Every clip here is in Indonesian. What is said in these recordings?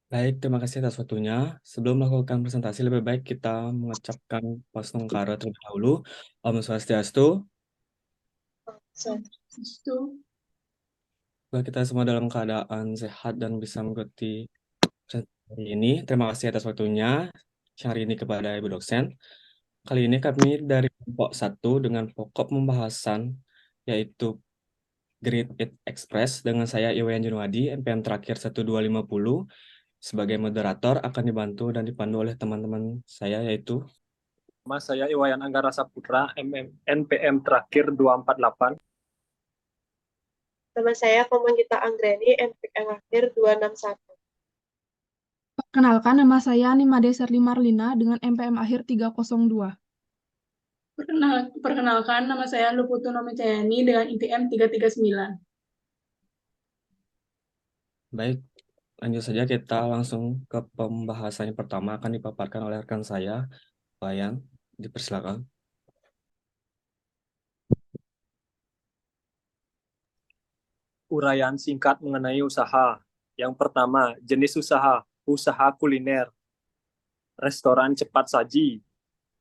Baik, terima kasih atas waktunya. Sebelum melakukan presentasi, lebih baik kita mengucapkan pastonghara terlebih dahulu. Om Swastiastu, Itu semoga kita semua dalam keadaan sehat dan bisa mengikuti presentasi hari ini. Terima kasih atas waktunya siang hari ini kepada Ibu dosen. Kali ini kami dari kelompok 1 dengan pokok pembahasan yaitu Grade 8 Express dengan saya Iwayan Junwadi, NPM terakhir 1250. Sebagai moderator akan dibantu dan dipandu oleh teman-teman saya yaitu Nama saya Iwayan Anggara Saputra, NPM terakhir 248. Nama saya Komangita Anggreni, NPM akhir 261. Perkenalkan, nama saya Nimade Serli Marlina dengan MPM akhir 302. Perkenalkan, nama saya Luputu Nomicayani dengan ITM 339. baik. Lanjut saja kita langsung ke pembahasan yang pertama akan dipaparkan oleh rekan saya, Bayan. Dipersilakan. Uraian singkat mengenai usaha. Yang pertama, jenis usaha. Usaha kuliner, restoran cepat saji,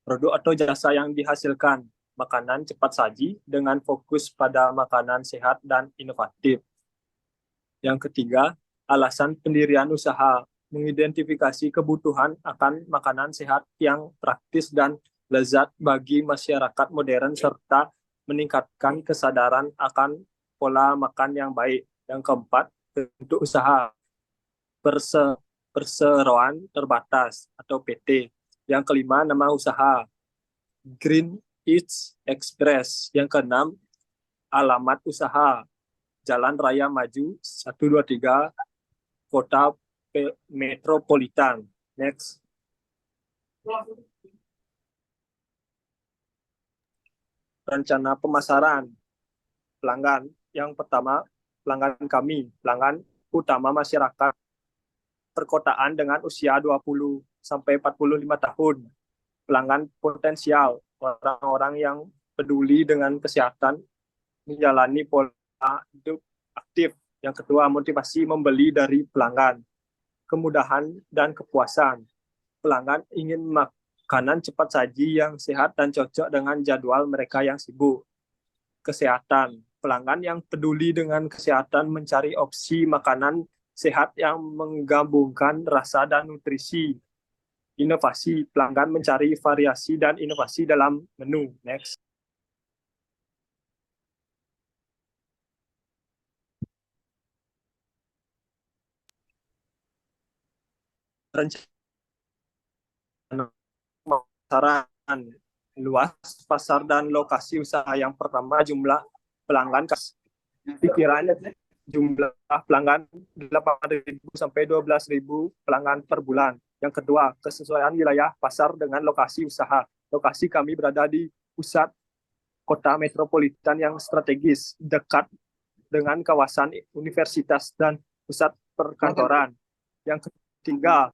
produk atau jasa yang dihasilkan, makanan cepat saji dengan fokus pada makanan sehat dan inovatif. Yang ketiga, alasan pendirian usaha, mengidentifikasi kebutuhan akan makanan sehat yang praktis dan lezat bagi masyarakat modern serta meningkatkan kesadaran akan pola makan yang baik. Yang keempat, bentuk usaha perseroan terbatas atau PT. Yang kelima, nama usaha Green Eats Express. Yang keenam, alamat usaha Jalan Raya Maju 123 Kota Metropolitan. Next. Rencana pemasaran pelanggan. Yang pertama, pelanggan kami, pelanggan utama masyarakat perkotaan dengan usia 20 sampai 45 tahun. Pelanggan potensial, orang-orang yang peduli dengan kesehatan, menjalani pola hidup aktif. Yang kedua, motivasi membeli dari pelanggan. Kemudahan dan kepuasan. Pelanggan ingin makanan cepat saji yang sehat dan cocok dengan jadwal mereka yang sibuk. Kesehatan. Pelanggan yang peduli dengan kesehatan mencari opsi makanan sehat yang menggabungkan rasa dan nutrisi. Inovasi. Pelanggan mencari variasi dan inovasi dalam menu. Next. Rencana pemasaran luas pasar dan lokasi usaha. Yang pertama, jumlah pelanggan. Pikirannya jumlah pelanggan 8.000 sampai 12.000 pelanggan per bulan. Yang kedua, kesesuaian wilayah pasar dengan lokasi usaha. Lokasi kami berada di pusat kota metropolitan yang strategis, dekat dengan kawasan universitas dan pusat perkantoran. Yang ketiga,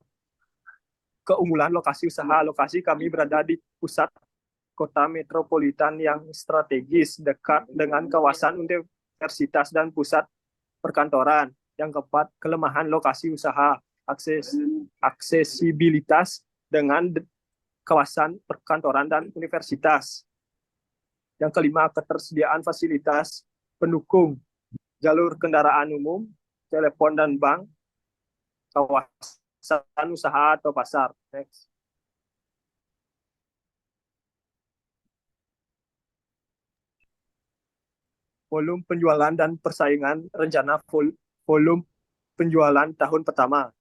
keunggulan lokasi usaha. Lokasi kami berada di pusat kota metropolitan yang strategis, dekat dengan kawasan universitas dan pusat perkantoran. Yang keempat, kelemahan lokasi usaha, aksesibilitas dengan kawasan perkantoran dan universitas. Yang kelima, ketersediaan fasilitas pendukung, jalur kendaraan umum, telepon dan bank, kawasan usaha atau pasar. Next. Volume penjualan dan persaingan. Rencana volume penjualan tahun pertama.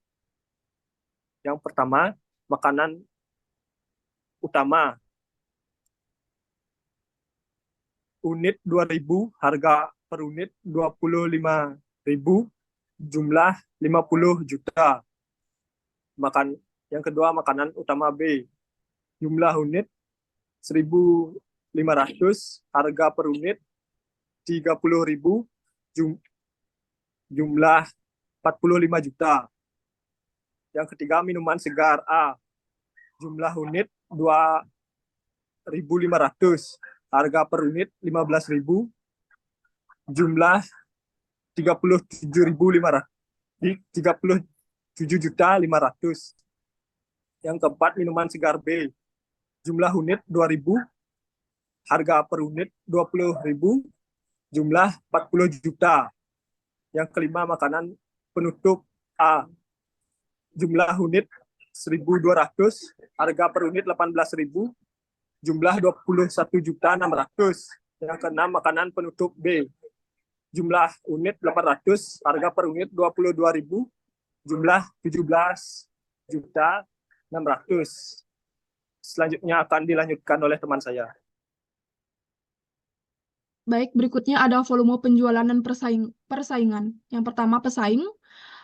Yang pertama, makanan utama. Unit 2.000, harga per unit 25.000, jumlah 50 juta. Yang kedua, makanan utama B. Jumlah unit 1.500, harga per unit 30.000, jumlah 45 juta. Yang ketiga, minuman segar A. Jumlah unit 2.500, harga per unit 15.000, jumlah 37.500. 7.500.000. Yang keempat, minuman segar B. Jumlah unit 2.000, harga per unit 20.000, jumlah 40 juta. Yang kelima, makanan penutup A. Jumlah unit 1.200, harga per unit 18.000, jumlah 21.600.000. Yang keenam, makanan penutup B. Jumlah unit 800, harga per unit 22.000, jumlah 17.600.000. Selanjutnya akan dilanjutkan oleh teman saya. Baik, berikutnya ada volume penjualan dan persaingan. Yang pertama, pesaing.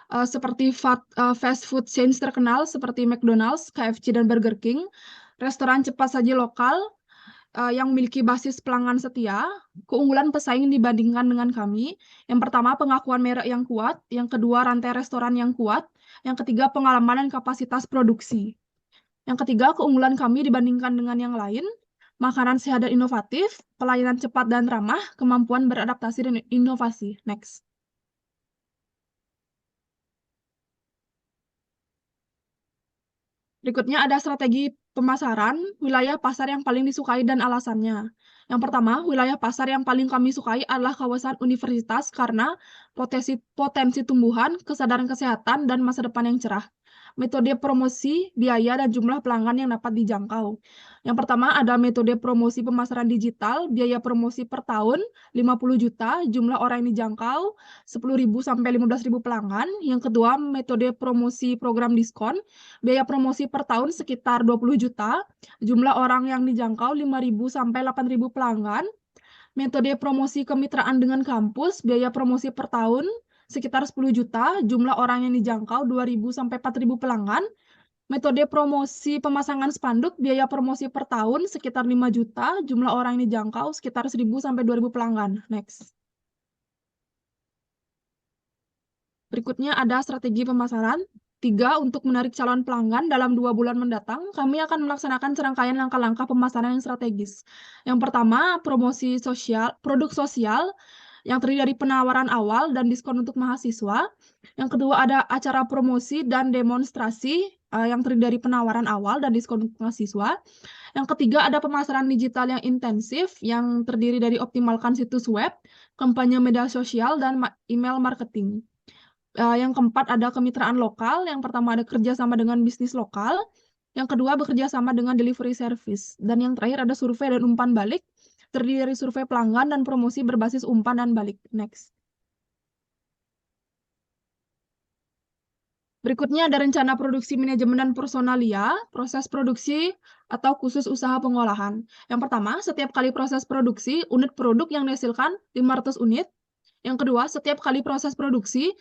Seperti fast food chains terkenal seperti McDonald's, KFC, dan Burger King. Restoran cepat saji lokal yang memiliki basis pelanggan setia. Keunggulan pesaing dibandingkan dengan kami. Yang pertama, pengakuan merek yang kuat. Yang kedua, rantai restoran yang kuat. Yang ketiga, pengalaman dan kapasitas produksi. Yang ketiga, keunggulan kami dibandingkan dengan yang lain. Makanan sehat dan inovatif, pelayanan cepat dan ramah, kemampuan beradaptasi dan inovasi. Next. Berikutnya ada strategi pemasaran, wilayah pasar yang paling disukai dan alasannya. Yang pertama, wilayah pasar yang paling kami sukai adalah kawasan universitas karena potensi tumbuhan, kesadaran kesehatan, dan masa depan yang cerah. Metode promosi, biaya, dan jumlah pelanggan yang dapat dijangkau. Yang pertama ada metode promosi pemasaran digital, biaya promosi per tahun 50 juta, jumlah orang yang dijangkau 10.000 sampai 15.000 pelanggan. Yang kedua, metode promosi program diskon, biaya promosi per tahun sekitar 20 juta, jumlah orang yang dijangkau 5.000 sampai 8.000 pelanggan. Metode promosi kemitraan dengan kampus, biaya promosi per tahun sekitar 10 juta, jumlah orang yang dijangkau 2.000 sampai 4.000 pelanggan. Metode promosi pemasangan spanduk, biaya promosi per tahun sekitar 5 juta, jumlah orang yang dijangkau sekitar 1.000 sampai 2.000 pelanggan. Next. Berikutnya ada strategi pemasaran. 3. Untuk menarik calon pelanggan dalam 2 bulan mendatang, kami akan melaksanakan serangkaian langkah-langkah pemasaran yang strategis. Yang pertama, promosi sosial, produk sosial yang terdiri dari penawaran awal dan diskon untuk mahasiswa. Yang kedua, ada acara promosi dan demonstrasi yang terdiri dari penawaran awal dan diskon untuk mahasiswa. Yang ketiga, ada pemasaran digital yang intensif yang terdiri dari optimalkan situs web, kampanye media sosial, dan email marketing. Yang keempat ada kemitraan lokal. Yang pertama ada kerjasama dengan bisnis lokal. Yang kedua bekerja sama dengan delivery service. Dan yang terakhir ada survei dan umpan balik. Terdiri dari survei pelanggan dan promosi berbasis umpan dan balik. Next. Berikutnya ada rencana produksi manajemen dan personalia, proses produksi atau khusus usaha pengolahan. Yang pertama, setiap kali proses produksi, unit produk yang dihasilkan 500 unit. Yang kedua, setiap kali proses produksi,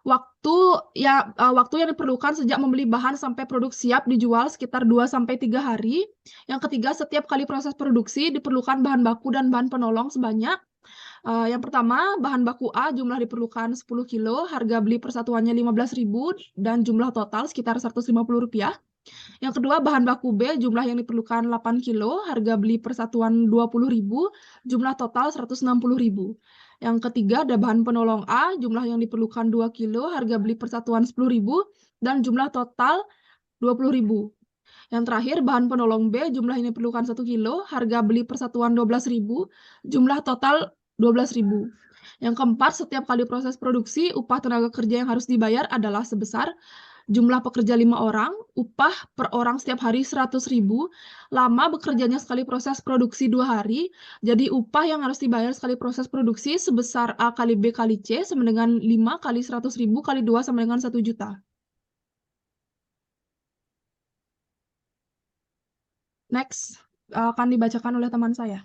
waktu yang diperlukan sejak membeli bahan sampai produk siap dijual sekitar 2-3 hari. Yang ketiga, setiap kali proses produksi diperlukan bahan baku dan bahan penolong sebanyak. Yang pertama, bahan baku A jumlah diperlukan 10 kilo, harga beli persatuannya 15.000 dan jumlah total sekitar Rp150. Yang kedua, bahan baku B jumlah yang diperlukan 8 kilo, harga beli persatuan 20.000, jumlah total 160.000. Yang ketiga, ada bahan penolong A, jumlah yang diperlukan 2 kilo, harga beli persatuan 10.000, dan jumlah total 20.000. Yang terakhir, bahan penolong B, jumlah yang diperlukan 1 kilo, harga beli persatuan 12.000, jumlah total 12.000. Yang keempat, setiap kali proses produksi, upah tenaga kerja yang harus dibayar adalah sebesar jumlah pekerja 5 orang, upah per orang setiap hari 100.000, lama bekerjanya sekali proses produksi 2 hari, jadi upah yang harus dibayar sekali proses produksi sebesar A kali B kali C sama dengan 5 kali 100.000 kali 2 sama dengan 1 juta. Next, akan dibacakan oleh teman saya.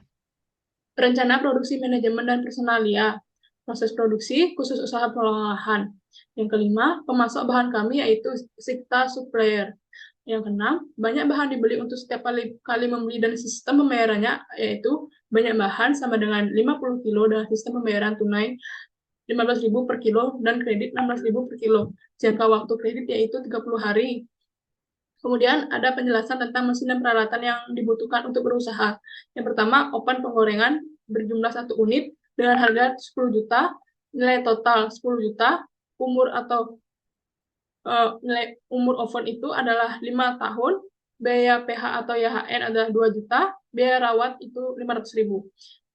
Rencana produksi manajemen dan personalia, proses produksi khusus usaha pengolahan. Yang kelima, pemasok bahan kami yaitu Sikta Supplier. Yang keenam, banyak bahan dibeli untuk setiap kali membeli dan sistem pembayarannya yaitu banyak bahan sama dengan 50 kilo dengan sistem pembayaran tunai 15.000 per kilo dan kredit 16.000 per kilo. Jangka waktu kredit yaitu 30 hari. Kemudian ada penjelasan tentang mesin dan peralatan yang dibutuhkan untuk berusaha. Yang pertama, oven penggorengan berjumlah 1 unit dengan harga 10 juta, nilai total 10 juta, umur atau nilai umur oven itu adalah 5 tahun, biaya PH atau YHN adalah 2 juta, biaya rawat itu 500.000.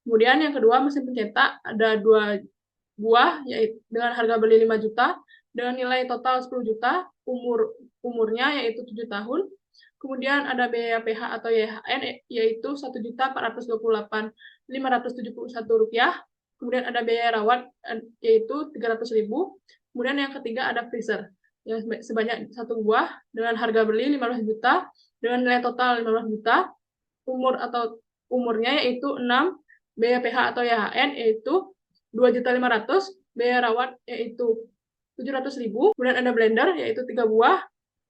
Kemudian yang kedua, mesin pencetak ada 2 buah, yaitu dengan harga beli 5 juta, dengan nilai total 10 juta, umurnya yaitu 7 tahun. Kemudian ada biaya PH atau YHN yaitu 1.428.571 rupiah. Kemudian ada biaya rawat yaitu 300.000. Kemudian yang ketiga ada freezer yang sebanyak 1 buah dengan harga beli 15 juta dengan nilai total 15 juta. Umurnya yaitu 6, biaya PH atau YHN yaitu 2.500.000, biaya rawat yaitu 700.000. Kemudian ada blender yaitu 3 buah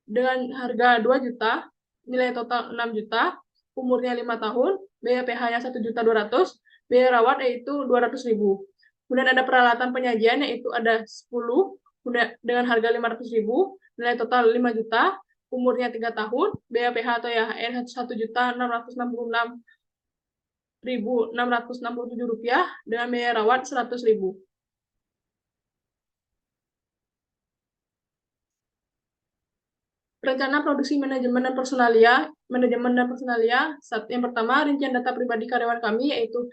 dengan harga 2 juta, nilai total 6 juta, umurnya 5 tahun, biaya PH-nya 1.200.000, biaya rawat yaitu 200.000. Kemudian ada peralatan penyajian yaitu ada 10 dengan harga 500.000, nilai total 5 juta, umurnya 3 tahun, biaya PH atau YHN 1.666.667 rupiah dengan biaya rawat 100.000. Rencana produksi manajemen dan personalia. Yang pertama, rincian data pribadi karyawan kami yaitu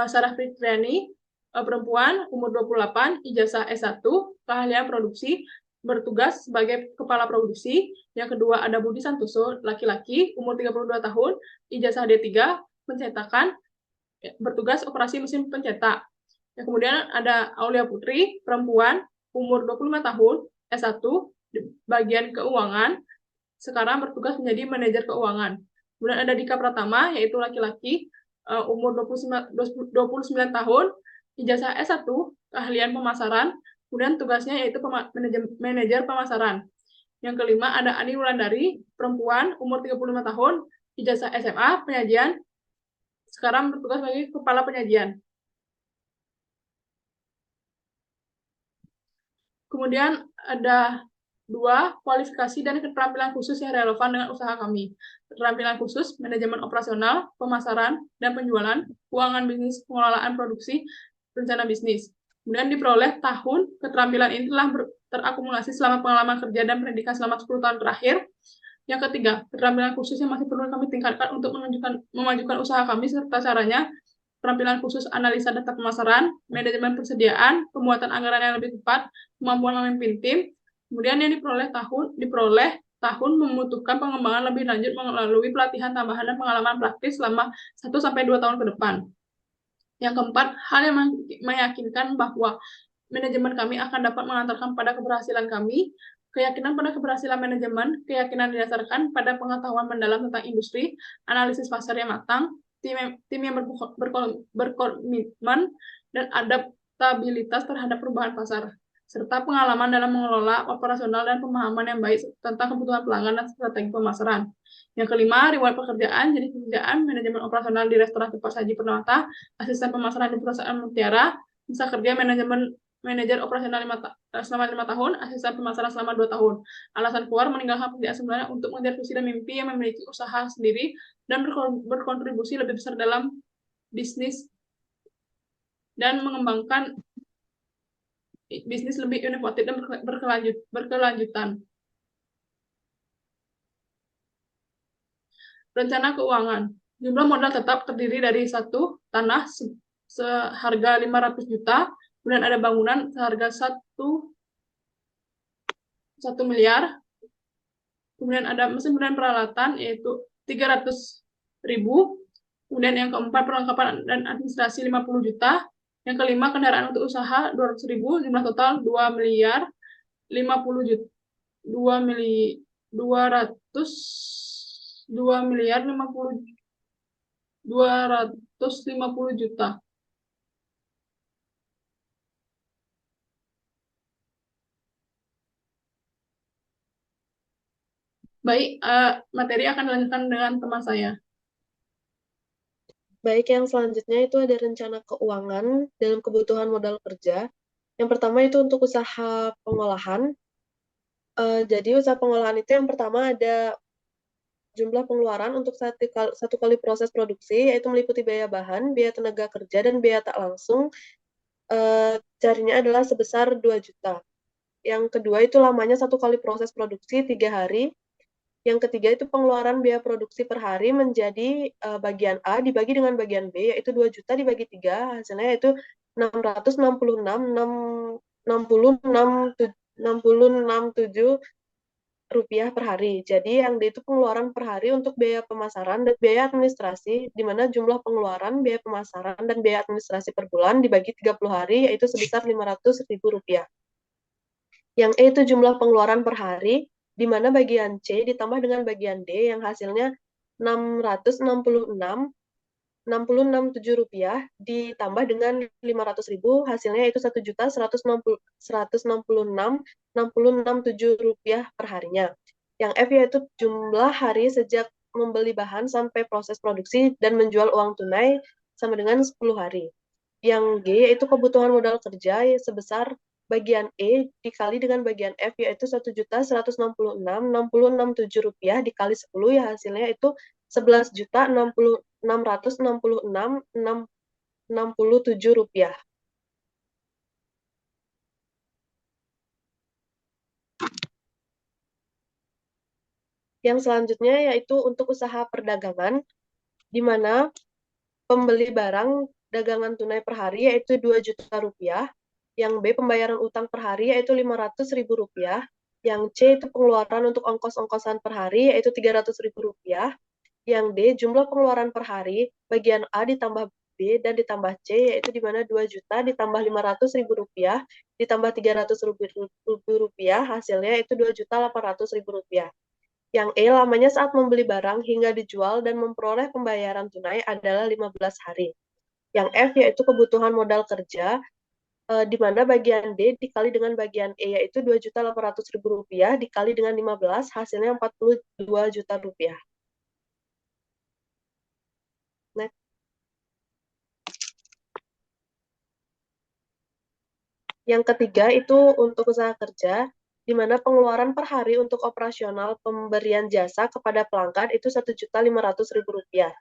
Sarah Fitriani, perempuan, umur 28, ijazah S1, keahlian produksi, bertugas sebagai kepala produksi. Yang kedua ada Budi Santoso, laki-laki, umur 32 tahun, ijazah D3, pencetakan, bertugas operasi mesin pencetak. Yang kemudian ada Aulia Putri, perempuan, umur 25 tahun, S1, bagian keuangan, sekarang bertugas menjadi manajer keuangan. Kemudian ada Dika Pratama, yaitu laki-laki, umur 29 tahun, ijazah S1, keahlian pemasaran, kemudian tugasnya yaitu manajer pemasaran. Yang kelima ada Ani Wulandari, perempuan, umur 35 tahun, ijazah SMA, penyajian, sekarang bertugas sebagai kepala penyajian. Kemudian ada 2, kualifikasi dan keterampilan khusus yang relevan dengan usaha kami. Keterampilan khusus, manajemen operasional, pemasaran, dan penjualan, keuangan bisnis, pengelolaan produksi, rencana bisnis. Kemudian diperoleh tahun, keterampilan ini telah terakumulasi selama pengalaman kerja dan pendidikan selama 10 tahun terakhir. Yang ketiga, keterampilan khusus yang masih perlu kami tingkatkan untuk memajukan usaha kami, serta caranya, keterampilan khusus analisa data pemasaran, manajemen persediaan, pembuatan anggaran yang lebih tepat, kemampuan memimpin tim. Kemudian yang diperoleh tahun membutuhkan pengembangan lebih lanjut melalui pelatihan tambahan dan pengalaman praktis selama 1-2 tahun ke depan. Yang keempat, hal yang meyakinkan bahwa manajemen kami akan dapat mengantarkan pada keberhasilan kami. Keyakinan pada keberhasilan manajemen, keyakinan didasarkan pada pengetahuan mendalam tentang industri, analisis pasar yang matang, tim yang berkomitmen, dan adaptabilitas terhadap perubahan pasar, serta pengalaman dalam mengelola operasional dan pemahaman yang baik tentang kebutuhan pelanggan dan strategi pemasaran. Yang kelima, riwayat pekerjaan, jenis pekerjaan, manajemen operasional di restoran Pak Saji Purnawata, asisten pemasaran di perusahaan Mutiara, masa kerja manajer operasional selama 5 tahun, asisten pemasaran selama 2 tahun. Alasan keluar meninggalkan pekerjaan sebenarnya untuk mengejar visi dan mimpi yang memiliki usaha sendiri dan berkontribusi lebih besar dalam bisnis dan mengembangkan bisnis lebih inovatif dan berkelanjutan. Rencana keuangan. Jumlah modal tetap terdiri dari 1 tanah seharga 500 juta, kemudian ada bangunan seharga 1 miliar, kemudian ada mesin dan peralatan yaitu 300.000, kemudian yang keempat perlengkapan dan administrasi 50 juta, yang kelima kendaraan untuk usaha 200.000, jumlah total 2 miliar 50 juta, 250 juta. Baik, materi akan dilanjutkan dengan teman saya. Baik, yang selanjutnya itu ada rencana keuangan dalam kebutuhan modal kerja. Yang pertama itu untuk usaha pengolahan. Jadi usaha pengolahan itu yang pertama ada jumlah pengeluaran untuk satu kali proses produksi, yaitu meliputi biaya bahan, biaya tenaga kerja, dan biaya tak langsung. Carinya adalah sebesar 2 juta. Yang kedua itu lamanya 1 kali proses produksi 3 hari. Yang ketiga itu pengeluaran biaya produksi per hari menjadi bagian A dibagi dengan bagian B, yaitu 2 juta dibagi 3, hasilnya yaitu 666.6067 rupiah per hari. Jadi yang D itu pengeluaran per hari untuk biaya pemasaran dan biaya administrasi, di mana jumlah pengeluaran, biaya pemasaran, dan biaya administrasi per bulan dibagi 30 hari, yaitu sebesar Rp500.000. Yang E itu jumlah pengeluaran per hari, di mana bagian C ditambah dengan bagian D yang hasilnya Rp666.667 ditambah dengan Rp500.000, hasilnya itu Rp1.166.667 per harinya. Yang F yaitu jumlah hari sejak membeli bahan sampai proses produksi dan menjual uang tunai sama dengan 10 hari. Yang G yaitu kebutuhan modal kerja sebesar bagian E dikali dengan bagian F yaitu Rp1.166.667 dikali 10 ya hasilnya itu Rp11.666.667. Yang selanjutnya yaitu untuk usaha perdagangan, di mana pembeli barang dagangan tunai per hari yaitu Rp2 juta. Yang B pembayaran utang per hari yaitu Rp500.000. Yang C itu pengeluaran untuk ongkos-ongkosan per hari yaitu Rp300.000. Yang D jumlah pengeluaran per hari bagian A ditambah B dan ditambah C yaitu di mana 2 juta ditambah Rp500.000 ditambah Rp300.000 hasilnya itu Rp2.800.000. Yang E lamanya saat membeli barang hingga dijual dan memperoleh pembayaran tunai adalah 15 hari. Yang F yaitu kebutuhan modal kerja, di mana bagian D dikali dengan bagian E yaitu Rp2.800.000 dikali dengan 15 hasilnya Rp42 juta. Next. Yang ketiga itu untuk usaha kerja, di mana pengeluaran per hari untuk operasional pemberian jasa kepada pelanggan itu Rp1.500.000.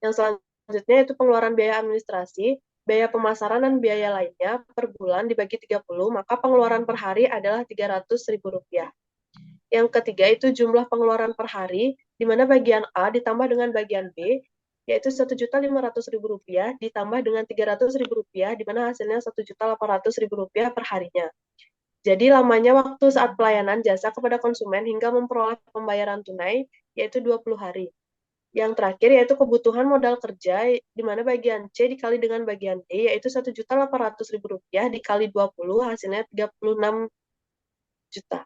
Yang selanjutnya itu pengeluaran biaya administrasi, biaya pemasaran, dan biaya lainnya per bulan dibagi 30, maka pengeluaran per hari adalah Rp300.000. Yang ketiga itu jumlah pengeluaran per hari, di mana bagian A ditambah dengan bagian B, yaitu Rp1.500.000 ditambah dengan Rp300.000, di mana hasilnya Rp1.800.000 per harinya. Jadi lamanya waktu saat pelayanan jasa kepada konsumen hingga memperoleh pembayaran tunai, yaitu 20 hari. Yang terakhir yaitu kebutuhan modal kerja, di mana bagian C dikali dengan bagian D, yaitu Rp1.800.000 dikali 20, hasilnya Rp36 juta.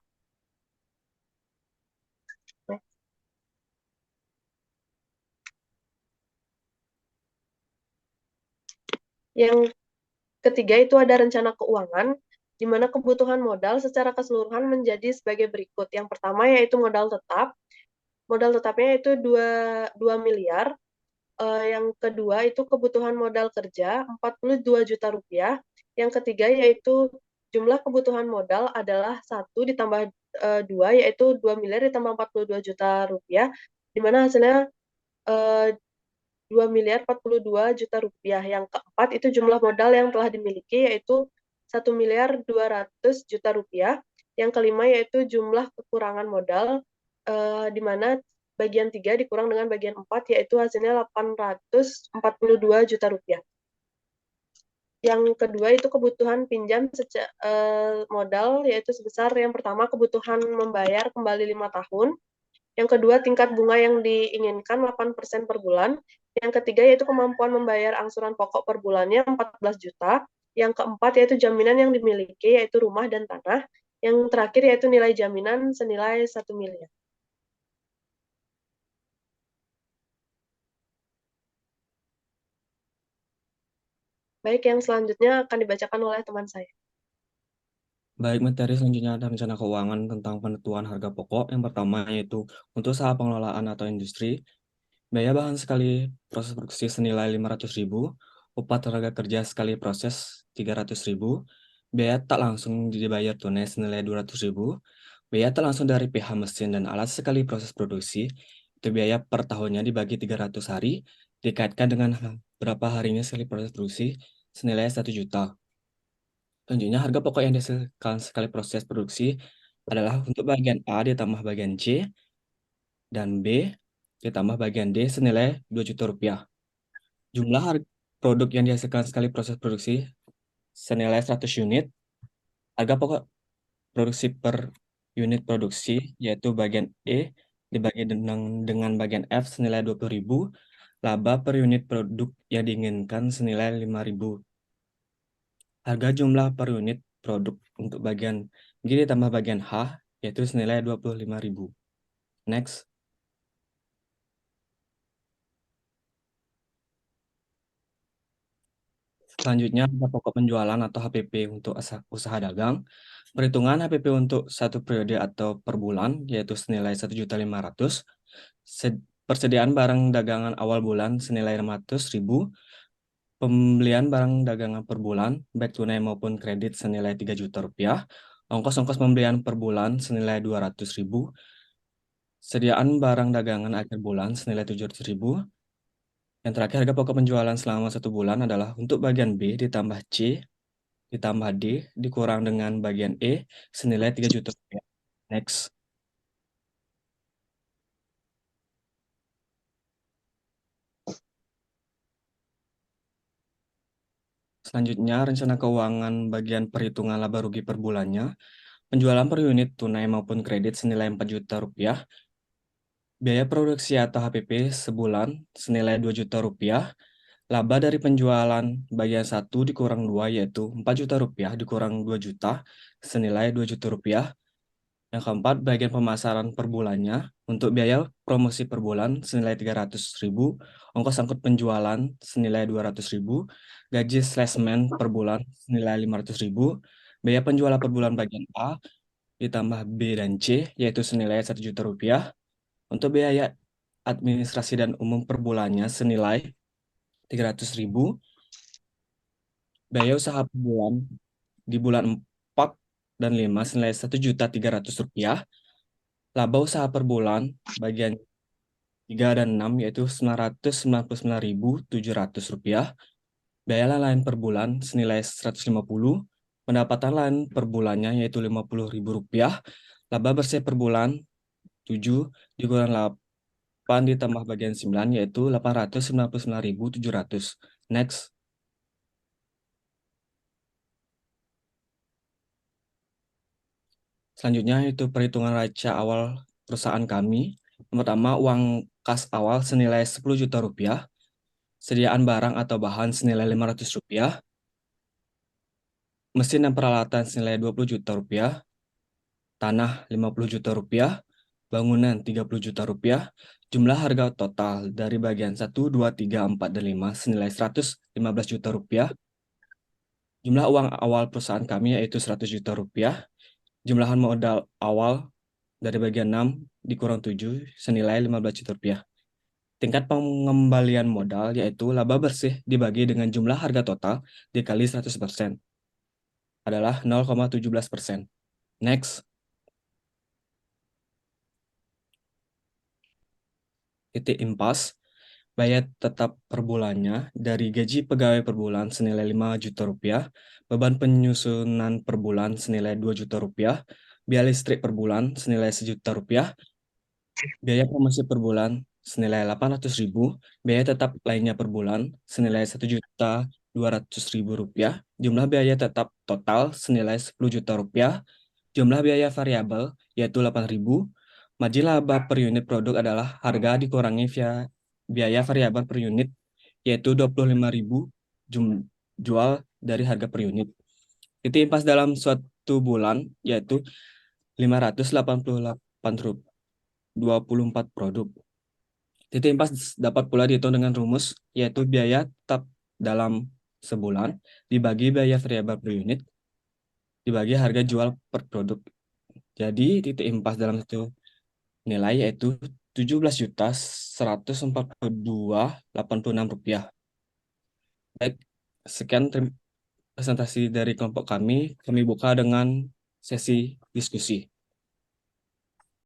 Yang ketiga itu ada rencana keuangan, di mana kebutuhan modal secara keseluruhan menjadi sebagai berikut. Yang pertama yaitu modal tetap. Modal tetapnya itu 2 miliar. Yang kedua itu kebutuhan modal kerja Rp42 juta. Yang ketiga yaitu jumlah kebutuhan modal adalah 1 ditambah 2 yaitu 2 miliar ditambah Rp42 juta, di mana hasilnya 2.042 juta rupiah. Yang keempat itu jumlah modal yang telah dimiliki yaitu 1.200 juta rupiah. Yang kelima yaitu jumlah kekurangan modal, di mana bagian 3 dikurang dengan bagian 4 yaitu hasilnya 842 juta rupiah. Yang kedua itu kebutuhan pinjam modal yaitu sebesar yang pertama kebutuhan membayar kembali 5 tahun. Yang kedua, tingkat bunga yang diinginkan 8% per bulan. Yang ketiga, yaitu kemampuan membayar angsuran pokok per bulannya 14 juta. Yang keempat, yaitu jaminan yang dimiliki, yaitu rumah dan tanah. Yang terakhir, yaitu nilai jaminan senilai 1 miliar. Baik, yang selanjutnya akan dibacakan oleh teman saya. Baik, materi selanjutnya ada rencana keuangan tentang penentuan harga pokok. Yang pertama yaitu untuk usaha pengelolaan atau industri, biaya bahan sekali proses produksi senilai Rp500.000, upah tenaga kerja sekali proses Rp300.000, biaya tak langsung dibayar tunai senilai Rp200.000, biaya tak langsung dari pihak mesin dan alat sekali proses produksi, itu biaya per tahunnya dibagi 300 hari, dikaitkan dengan berapa harinya sekali proses produksi senilai 1 juta. Selanjutnya, harga pokok yang dihasilkan sekali proses produksi adalah untuk bagian A ditambah bagian C dan B ditambah bagian D senilai 2 juta rupiah. Jumlah produk yang dihasilkan sekali proses produksi senilai 100 unit. Harga pokok produksi per unit produksi, yaitu bagian E dibagi dengan bagian F senilai 20.000, laba per unit produk yang diinginkan senilai 5.000. Harga jumlah per unit produk untuk bagian G ditambah bagian H, yaitu senilai 25.000. Next. Selanjutnya, harga pokok penjualan atau HPP untuk usaha dagang. Perhitungan HPP untuk satu periode atau per bulan, yaitu senilai 1.500.000. Persediaan barang dagangan awal bulan senilai 600.000. Pembelian barang dagangan per bulan, baik tunai maupun kredit senilai 3 juta rupiah. Ongkos-ongkos pembelian per bulan senilai 200.000. Sediaan barang dagangan akhir bulan senilai 700.000. Yang terakhir, harga pokok penjualan selama 1 bulan adalah untuk bagian B ditambah C ditambah D dikurang dengan bagian E senilai 3 juta rupiah. Next. Selanjutnya, rencana keuangan bagian perhitungan laba rugi per bulannya. Penjualan per unit tunai maupun kredit senilai 4 juta rupiah. Biaya produksi atau HPP sebulan senilai 2 juta rupiah. Laba dari penjualan bagian 1 dikurang 2, yaitu 4 juta rupiah dikurang 2 juta senilai 2 juta rupiah. Yang keempat, bagian pemasaran per bulannya. Untuk biaya promosi per bulan senilai 300.000, ongkos angkut penjualan senilai 200.000, gaji salesman per bulan senilai 500.000, biaya penjualan per bulan bagian A ditambah B dan C, yaitu senilai 1 juta rupiah. Untuk biaya administrasi dan umum per bulannya senilai 300.000, biaya usaha per bulan di bulan 4 dan 5 senilai 1.300.000 rupiah. Laba usaha per bulan bagian 3 dan 6 yaitu 999.700 rupiah. Biaya lain per bulan senilai 150. Pendapatan lain per bulannya yaitu 50.000 rupiah. Laba bersih per bulan 7 dikurang 8 ditambah bagian 9 yaitu 899.700. Next. Selanjutnya itu perhitungan raca awal perusahaan kami. Yang pertama, uang kas awal senilai 10 juta rupiah. Sediaan barang atau bahan senilai 500 rupiah. Mesin dan peralatan senilai 20 juta rupiah. Tanah 50 juta rupiah. Bangunan 30 juta rupiah. Jumlah harga total dari bagian 1, 2, 3, 4, dan 5 senilai 115 juta rupiah. Jumlah uang awal perusahaan kami yaitu 100 juta rupiah. Jumlahan modal awal dari bagian 6 dikurang 7 senilai 15 juta rupiah. Tingkat pengembalian modal yaitu laba bersih dibagi dengan jumlah harga total dikali 100% adalah 0,17%. Next. Titik impas. Biaya tetap per bulannya dari gaji pegawai per bulan senilai 5 juta rupiah, beban penyusunan per bulan senilai 2 juta rupiah, biaya listrik per bulan senilai 1 juta rupiah, biaya promosi per bulan senilai 800.000, biaya tetap lainnya per bulan senilai 1.200.000 rupiah, jumlah biaya tetap total senilai 10 juta rupiah, jumlah biaya variabel yaitu 8.000, margin laba per unit produk adalah harga dikurangi biaya variabel per unit yaitu 25.000 jual dari harga per unit. Titik impas dalam suatu bulan yaitu 588.24 produk. Titik impas dapat pula dihitung dengan rumus yaitu biaya tetap dalam sebulan dibagi biaya variabel per unit dibagi harga jual per produk. Jadi titik impas dalam satu nilai yaitu 17.142.86 rupiah. Baik, sekian presentasi dari kelompok kami. Kami buka dengan sesi diskusi.